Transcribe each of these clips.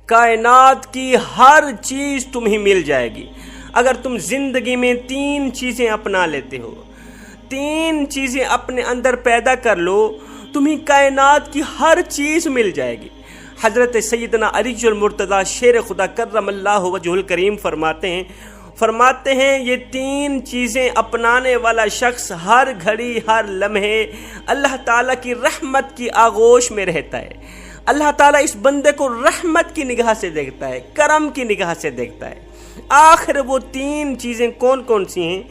کائنات کی ہر چیز تمہیں مل جائے گی اگر تم زندگی میں 3 چیزیں اپنا لیتے ہو، 3 چیزیں اپنے اندر پیدا کر لو، تمہیں کائنات کی ہر چیز مل جائے گی۔ حضرت سیدنا علی المرتضیٰ شیر خدا کرم اللہ وجہ الکریم فرماتے ہیں یہ 3 چیزیں اپنانے والا شخص ہر گھڑی ہر لمحے اللہ تعالیٰ کی رحمت کی آغوش میں رہتا ہے۔ اللہ تعالیٰ اس بندے کو رحمت کی نگاہ سے دیکھتا ہے، کرم کی نگاہ سے دیکھتا ہے۔ آخر وہ 3 چیزیں کون کون سی ہیں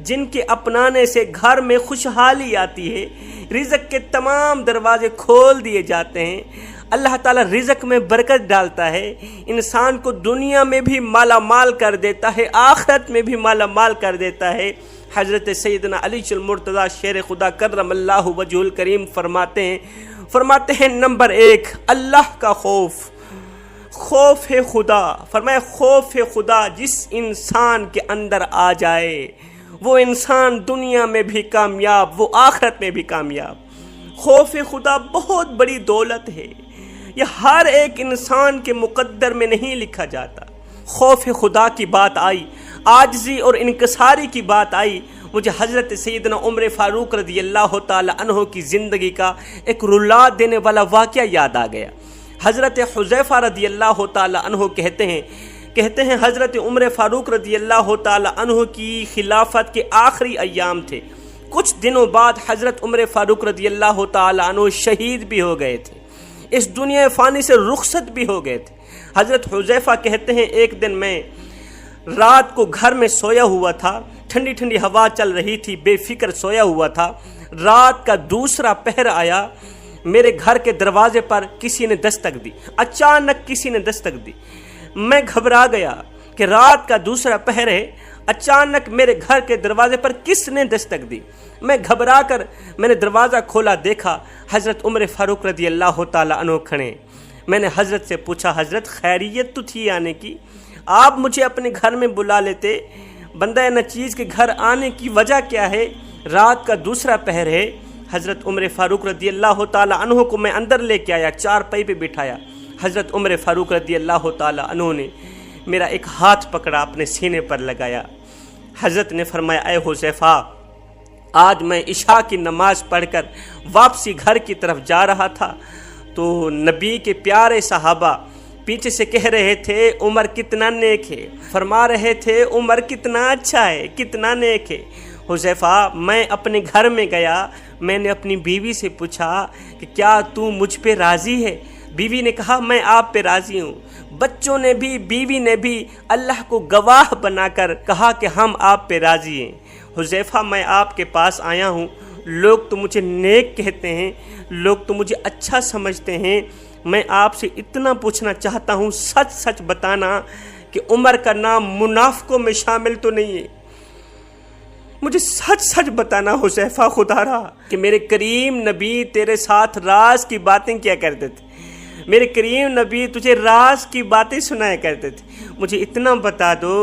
جن کے اپنانے سے گھر میں خوشحالی آتی ہے، رزق کے تمام دروازے کھول دیے جاتے ہیں، اللہ تعالیٰ رزق میں برکت ڈالتا ہے، انسان کو دنیا میں بھی مالا مال کر دیتا ہے، آخرت میں بھی مالا مال کر دیتا ہے۔ حضرت سیدنا علی المرتضیٰ شیر خدا کرم اللہ وجہ الکریم فرماتے ہیں نمبر 1 اللہ کا خوف خدا۔ فرمایا خوف خدا جس انسان کے اندر آ جائے وہ انسان دنیا میں بھی کامیاب، وہ آخرت میں بھی کامیاب۔ خوف خدا بہت بڑی دولت ہے، یہ ہر ایک انسان کے مقدر میں نہیں لکھا جاتا۔ خوف خدا کی بات آئی، عاجزی اور انکساری کی بات آئی، مجھے حضرت سیدنا عمر فاروق رضی اللہ تعالی عنہ کی زندگی کا ایک رلا دینے والا واقعہ یاد آ گیا۔ حضرت حذیفہ رضی اللہ تعالی عنہ کہتے ہیں حضرت عمر فاروق رضی اللہ تعالی عنہ کی خلافت کے آخری ایام تھے، کچھ دنوں بعد حضرت عمر فاروق رضی اللہ تعالی عنہ شہید بھی ہو گئے تھے، اس دنیا فانی سے رخصت بھی ہو گئے تھے۔ حضرت حذیفہ کہتے ہیں ایک دن میں رات کو گھر میں سویا ہوا تھا، ٹھنڈی ٹھنڈی ہوا چل رہی تھی، بے فکر سویا ہوا تھا، رات کا دوسرا پہر آیا، میرے گھر کے دروازے پر کسی نے دستک دی، اچانک کسی نے دستک دی، میں گھبرا گیا کہ رات کا دوسرا پہر ہے، اچانک میرے گھر کے دروازے پر کس نے دستک دی؟ میں گھبرا کر میں نے دروازہ کھولا، دیکھا حضرت عمر فاروق رضی اللہ تعالی عنہ کھڑے۔ میں نے حضرت سے پوچھا حضرت خیریت تو تھی آنے کی، آپ مجھے اپنے گھر میں بلا لیتے، بندہ نچیز کے گھر آنے کی وجہ کیا ہے؟ رات کا دوسرا پہر ہے۔ حضرت عمر فاروق رضی اللہ تعالی عنہ کو میں اندر لے کے آیا، چارپائی پہ بٹھایا، حضرت عمر فاروق رضی اللہ تعالی عنہ نے میرا ایک ہاتھ پکڑا، اپنے سینے پر لگایا، حضرت نے فرمایا اے حذیفہ آج میں عشاء کی نماز پڑھ کر واپسی گھر کی طرف جا رہا تھا تو نبی کے پیارے صحابہ پیچھے سے کہہ رہے تھے عمر کتنا نیک ہے، فرما رہے تھے عمر کتنا اچھا ہے، کتنا نیک ہے۔ حذیفہ میں اپنے گھر میں گیا، میں نے اپنی بیوی سے پوچھا کہ کیا تو مجھ پہ راضی ہے؟ بیوی نے کہا میں آپ پہ راضی ہوں۔ بچوں نے بھی، بیوی نے بھی اللہ کو گواہ بنا کر کہا کہ ہم آپ پہ راضی ہیں۔ حذیفہ میں آپ کے پاس آیا ہوں، لوگ تو مجھے نیک کہتے ہیں، لوگ تو مجھے اچھا سمجھتے ہیں، میں آپ سے اتنا پوچھنا چاہتا ہوں سچ سچ بتانا کہ عمر کا نام منافقوں میں شامل تو نہیں ہے؟ مجھے سچ سچ بتانا حذیفہ خدا رہا کہ میرے کریم نبی تیرے ساتھ راز کی باتیں کیا کرتے تھے، میرے کریم نبی تجھے راز کی باتیں سنایا کرتے تھے، مجھے اتنا بتا دو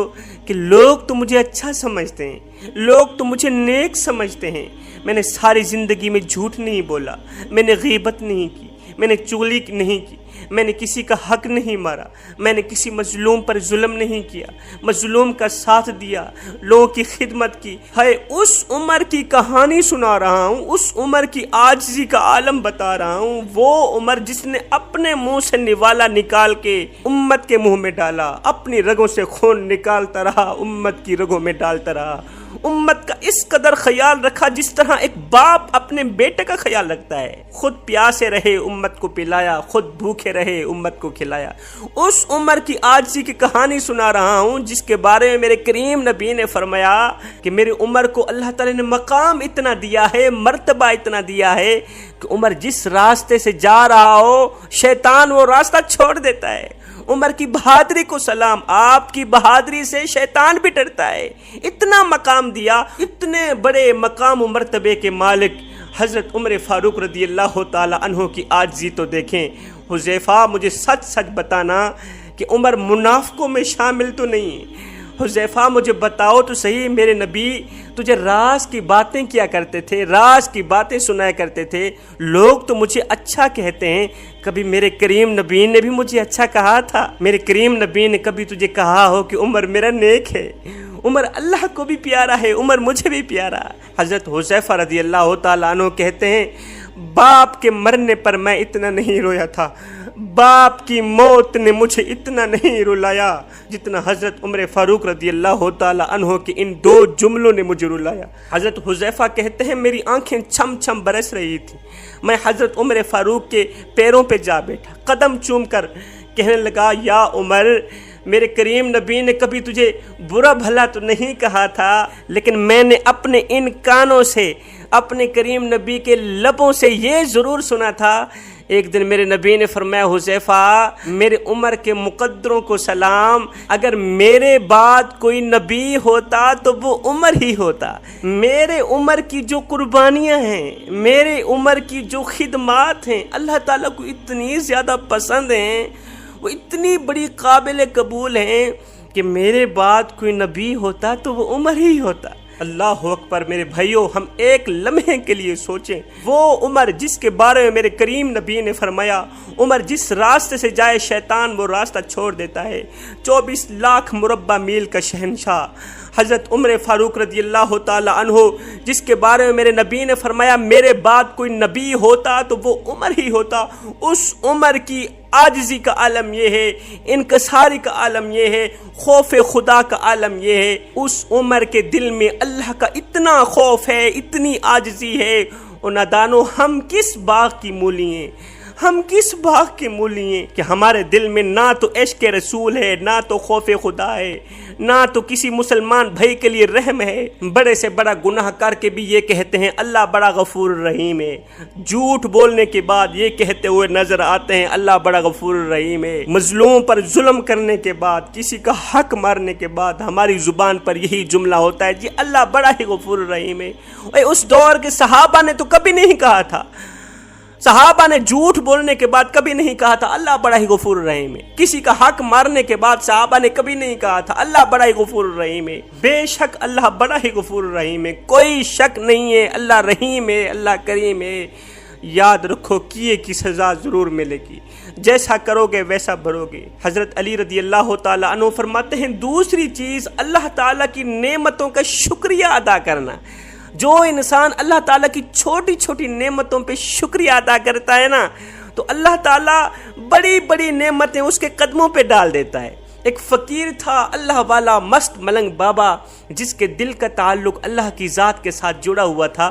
کہ لوگ تو مجھے اچھا سمجھتے ہیں، لوگ تو مجھے نیک سمجھتے ہیں، میں نے ساری زندگی میں جھوٹ نہیں بولا، میں نے غیبت نہیں کی، میں نے چغلی نہیں کی، میں نے کسی کا حق نہیں مارا، میں نے کسی مظلوم پر ظلم نہیں کیا، مظلوم کا ساتھ دیا، لوگوں کی خدمت کی۔ ہے اس عمر کی کہانی سنا رہا ہوں، اس عمر کی عاجزی کا عالم بتا رہا ہوں، وہ عمر جس نے اپنے منہ سے نوالا نکال کے امت کے منہ میں ڈالا، اپنی رگوں سے خون نکالتا رہا، امت کی رگوں میں ڈالتا رہا، امت کا اس قدر خیال رکھا جس طرح ایک باپ اپنے بیٹے کا خیال رکھتا ہے، خود پیاسے رہے امت کو پلایا، خود بھوکے رہے امت کو کھلایا۔ اس عمر کی عاجزی کی کہانی سنا رہا ہوں جس کے بارے میں میرے کریم نبی نے فرمایا کہ میری عمر کو اللہ تعالی نے مقام اتنا دیا ہے، مرتبہ اتنا دیا ہے کہ عمر جس راستے سے جا رہا ہو شیطان وہ راستہ چھوڑ دیتا ہے۔ عمر کی بہادری کو سلام، آپ کی بہادری سے شیطان بھی ڈرتا ہے۔ اتنا مقام دیا، اتنے بڑے مقام و مرتبے کے مالک حضرت عمر فاروق رضی اللہ تعالی عنہ کی عاجزی تو دیکھیں۔ حذیفہ مجھے سچ سچ بتانا کہ عمر منافقوں میں شامل تو نہیں ہے۔ حذیفہ مجھے بتاؤ تو صحیح میرے نبی تجھے راز کی باتیں کیا کرتے تھے، راز کی باتیں سنایا کرتے تھے، لوگ تو مجھے اچھا کہتے ہیں، کبھی میرے کریم نبی نے بھی مجھے اچھا کہا تھا؟ میرے کریم نبی نے کبھی تجھے کہا ہو کہ عمر میرا نیک ہے، عمر اللہ کو بھی پیارا ہے، عمر مجھے بھی پیارا؟ حضرت حذیفہ رضی اللہ تعالیٰ عنہ کہتے ہیں باپ کے مرنے پر میں اتنا نہیں رویا تھا، باپ کی موت نے مجھے اتنا نہیں رلایا جتنا حضرت عمر فاروق رضی اللہ تعالیٰ عنہ کے ان 2 جملوں نے مجھے رلایا۔ حضرت حذیفہ کہتے ہیں میری آنکھیں چھم چھم برس رہی تھی، میں حضرت عمر فاروق کے پیروں پہ جا بیٹھا، قدم چوم کر کہنے لگا یا عمر، میرے کریم نبی نے کبھی تجھے برا بھلا تو نہیں کہا تھا، لیکن میں نے اپنے ان کانوں سے، اپنے کریم نبی کے لبوں سے یہ ضرور سنا تھا۔ ایک دن میرے نبی نے فرمایا حذیفہ میرے عمر کے مقدروں کو سلام، اگر میرے بعد کوئی نبی ہوتا تو وہ عمر ہی ہوتا، میرے عمر کی جو قربانیاں ہیں، میرے عمر کی جو خدمات ہیں اللہ تعالیٰ کو اتنی زیادہ پسند ہیں، وہ اتنی بڑی قابل قبول ہیں کہ میرے بعد کوئی نبی ہوتا تو وہ عمر ہی ہوتا۔ اللہ اکبر میرے بھائیوں، ہم ایک لمحے کے لیے سوچیں، وہ عمر جس کے بارے میں میرے کریم نبی نے فرمایا عمر جس راستے سے جائے شیطان وہ راستہ چھوڑ دیتا ہے، 24 لاکھ مربع میل کا شہنشاہ حضرت عمر فاروق رضی اللہ تعالی عنہ جس کے بارے میں میرے نبی نے فرمایا میرے بعد کوئی نبی ہوتا تو وہ عمر ہی ہوتا، اس عمر کی عاجزی کا عالم یہ ہے، انکساری کا عالم یہ ہے، خوف خدا کا عالم یہ ہے، اس عمر کے دل میں اللہ کا اتنا خوف ہے، اتنی عاجزی ہے۔ اور نادانو، ہم کس باغ کی مولی ہیں، ہم کس باغ کے مولی ہیں کہ ہمارے دل میں نہ تو عشق رسول ہے، نہ تو خوف خدا ہے، نہ تو کسی مسلمان بھائی کے لیے رحم ہے۔ بڑے سے بڑا گناہ کر کے بھی یہ کہتے ہیں اللہ بڑا غفور رحیم ہے، جھوٹ بولنے کے بعد یہ کہتے ہوئے نظر آتے ہیں اللہ بڑا غفور رحیم ہے، مظلوم پر ظلم کرنے کے بعد، کسی کا حق مارنے کے بعد ہماری زبان پر یہی جملہ ہوتا ہے جی اللہ بڑا ہی غفور رحیم ہے۔ اس دور کے صحابہ نے تو کبھی نہیں کہا تھا، صحابہ نے جھوٹ بولنے کے بعد کبھی نہیں کہا تھا اللہ بڑا ہی غفور رحیم ہے، کسی کا حق مارنے کے بعد صحابہ نے کبھی نہیں کہا تھا اللہ بڑا ہی غفور رحیم ہے۔ بے شک اللہ بڑا ہی غفور رحیم ہے، کوئی شک نہیں ہے، اللہ رحیم ہے، اللہ کریم ہے۔ یاد رکھو کیے کی سزا ضرور ملے گی، جیسا کرو گے ویسا بھرو گے۔ حضرت علی رضی اللہ تعالیٰ عنہ فرماتے ہیں دوسری چیز اللہ تعالیٰ کی نعمتوں کا شکریہ ادا کرنا۔ جو انسان اللہ تعالیٰ کی چھوٹی چھوٹی نعمتوں پہ شکریہ ادا کرتا ہے نا تو اللہ تعالیٰ بڑی بڑی نعمتیں اس کے قدموں پہ ڈال دیتا ہے۔ ایک فقیر تھا اللہ والا مست ملنگ بابا جس کے دل کا تعلق اللہ کی ذات کے ساتھ جڑا ہوا تھا۔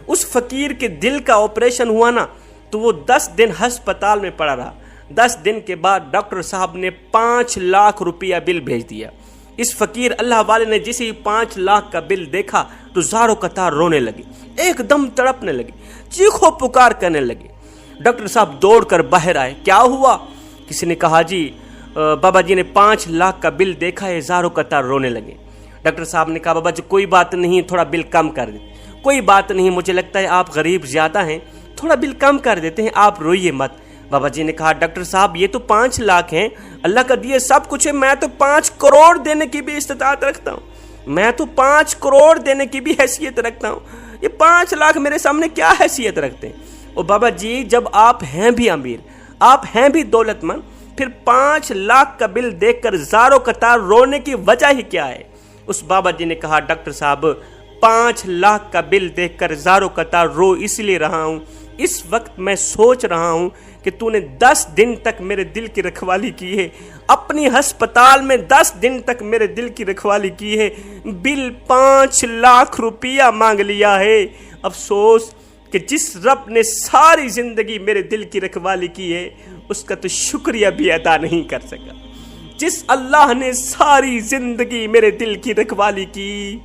اس فقیر کے دل کا آپریشن ہوا نا تو وہ 10 دن ہسپتال میں پڑا رہا۔ 10 دن کے بعد ڈاکٹر صاحب نے 5 لاکھ روپیہ بل بھیج دیا۔ اس فقیر اللہ والے نے جسے ہی 5 لاکھ کا بل دیکھا تو زاروں قطار رونے لگے، ایک دم تڑپنے لگے، چیخو پکار کرنے لگے۔ ڈاکٹر صاحب دوڑ کر باہر آئے، کیا ہوا؟ کسی نے کہا جی بابا جی نے 5 لاکھ کا بل دیکھا ہے، زاروں قطار رونے لگے۔ ڈاکٹر صاحب نے کہا بابا جی کوئی بات نہیں، تھوڑا بل کم کر دیں۔ کوئی بات نہیں، مجھے لگتا ہے آپ غریب زیادہ ہیں، تھوڑا بل کم کر دیتے ہیں، آپ روئیے مت۔ بابا جی نے کہا ڈاکٹر صاحب یہ تو 5 لاکھ ہیں، اللہ کا دیے سب کچھ ہے، میں تو 5 کروڑ دینے کی بھی استطاعت رکھتا ہوں، میں تو 5 کروڑ دینے کی بھی حیثیت رکھتا ہوں، یہ 5 لاکھ میرے سامنے کیا حیثیت رکھتے ہیں؟ اور بابا جی جب آپ ہیں بھی امیر، آپ ہیں بھی دولت مند، پھر 5 لاکھ کا بل دیکھ کر زاروں قطار رونے کی وجہ ہی کیا ہے؟ اس بابا جی نے کہا ڈاکٹر صاحب 5 لاکھ کا بل دیکھ کر زاروں قطار رو اس لیے رہا ہوں، اس وقت میں سوچ رہا ہوں کہ تو نے 10 دن تک میرے دل کی رکھوالی کی ہے، اپنی ہسپتال میں 10 دن تک میرے دل کی رکھوالی کی ہے، بل 5 لاکھ روپیہ مانگ لیا ہے۔ افسوس کہ جس رب نے ساری زندگی میرے دل کی رکھوالی کی ہے اس کا تو شکریہ بھی ادا نہیں کر سکا۔ جس اللہ نے ساری زندگی میرے دل کی رکھوالی کی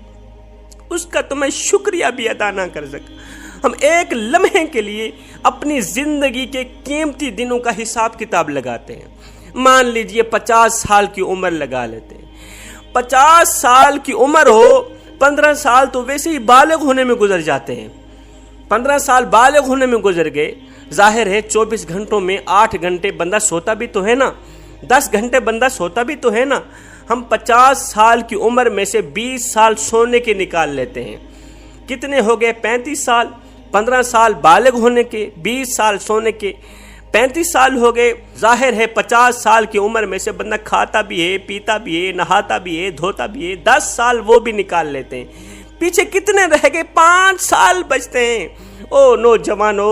اس کا تو میں شکریہ بھی ادا نہ کر سکا۔ ہم ایک لمحے کے لیے اپنی زندگی کے قیمتی دنوں کا حساب کتاب لگاتے ہیں۔ مان لیجئے 50 سال کی عمر لگا لیتے ہیں، 50 سال کی عمر ہو، 15 سال تو ویسے ہی بالغ ہونے میں گزر جاتے ہیں، 15 سال بالغ ہونے میں گزر گئے۔ ظاہر ہے 24 گھنٹوں میں 8 گھنٹے بندہ سوتا بھی تو ہے نا، 10 گھنٹے بندہ سوتا بھی تو ہے نا۔ ہم 50 سال کی عمر میں سے 20 سال سونے کے نکال لیتے ہیں. کتنے ہو گئے؟ 35 سال. 15 سال بالغ ہونے کے، 20 سال سونے کے، 35 سال ہو گئے. ظاہر ہے 50 سال کی عمر میں سے بندہ کھاتا بھی ہے، پیتا بھی ہے، نہاتا بھی ہے، دھوتا بھی ہے. 10 سال وہ بھی نکال لیتے ہیں. پیچھے کتنے رہ گئے؟ 5 سال بچتے ہیں. او نوجوانو،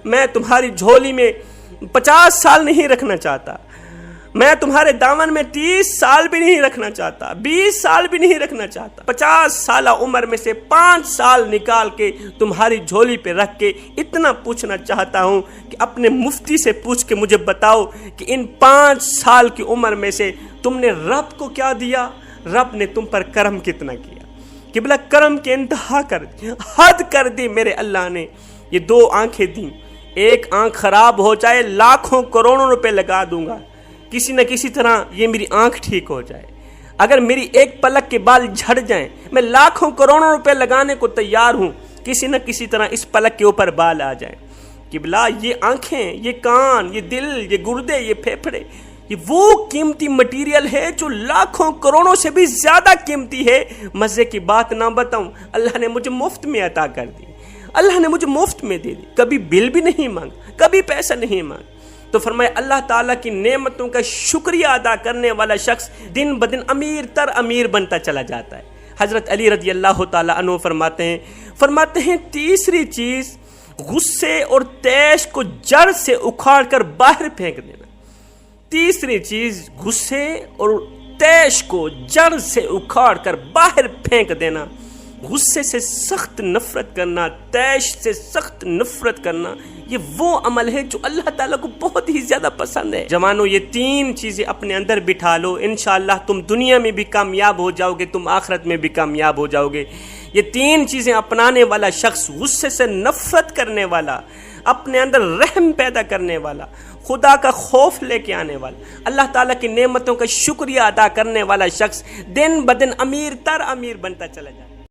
میں تمہاری جھولی میں 50 سال نہیں رکھنا چاہتا. میں تمہارے دامن میں 30 سال بھی نہیں رکھنا چاہتا، 20 سال بھی نہیں رکھنا چاہتا. 50 سالہ عمر میں سے 5 سال نکال کے تمہاری جھولی پہ رکھ کے اتنا پوچھنا چاہتا ہوں کہ اپنے مفتی سے پوچھ کے مجھے بتاؤ کہ ان 5 سال کی عمر میں سے تم نے رب کو کیا دیا؟ رب نے تم پر کرم کتنا کیا؟ قبلہ کرم کے انتہا کر دی، حد کر دی میرے اللہ نے. یہ 2 آنکھیں دیں، ایک آنکھ خراب ہو جائے لاکھوں کروڑوں روپے لگا دوں گا، کسی نہ کسی طرح یہ میری آنکھ ٹھیک ہو جائے. اگر میری ایک پلک کے بال جھڑ جائیں میں لاکھوں کروڑوں روپے لگانے کو تیار ہوں، کسی نہ کسی طرح اس پلک کے اوپر بال آ جائیں. قبلہ یہ آنکھیں، یہ کان، یہ دل، یہ گردے، یہ پھیپھڑے، یہ وہ قیمتی مٹیریل ہے جو لاکھوں کروڑوں سے بھی زیادہ قیمتی ہے. مزے کی بات نہ بتاؤں، اللہ نے مجھے مفت میں عطا کر دی، اللہ نے مجھے مفت میں دے دی. کبھی بل بھی نہیں مانگ، کبھی پیسہ نہیں مانگ. تو فرمایا اللہ تعالیٰ کی نعمتوں کا شکریہ ادا کرنے والا شخص دن بدن امیر تر امیر بنتا چلا جاتا ہے. حضرت علی رضی اللہ تعالیٰ عنہ فرماتے ہیں تیسری چیز غصے اور طیش کو جڑ سے اکھاڑ کر باہر پھینک دینا. تیسری چیز غصے اور طیش کو جڑ سے اکھاڑ کر باہر پھینک دینا. غصے سے سخت نفرت کرنا، طیش سے سخت نفرت کرنا، یہ وہ عمل ہے جو اللہ تعالیٰ کو بہت ہی زیادہ پسند ہے. جوانوں، یہ 3 چیزیں اپنے اندر بٹھا لو، انشاءاللہ تم دنیا میں بھی کامیاب ہو جاؤ گے، تم آخرت میں بھی کامیاب ہو جاؤ گے. یہ 3 چیزیں اپنانے والا شخص، غصے سے نفرت کرنے والا، اپنے اندر رحم پیدا کرنے والا، خدا کا خوف لے کے آنے والا، اللہ تعالیٰ کی نعمتوں کا شکریہ ادا کرنے والا شخص دن بدن امیر تر امیر بنتا چلا جائے.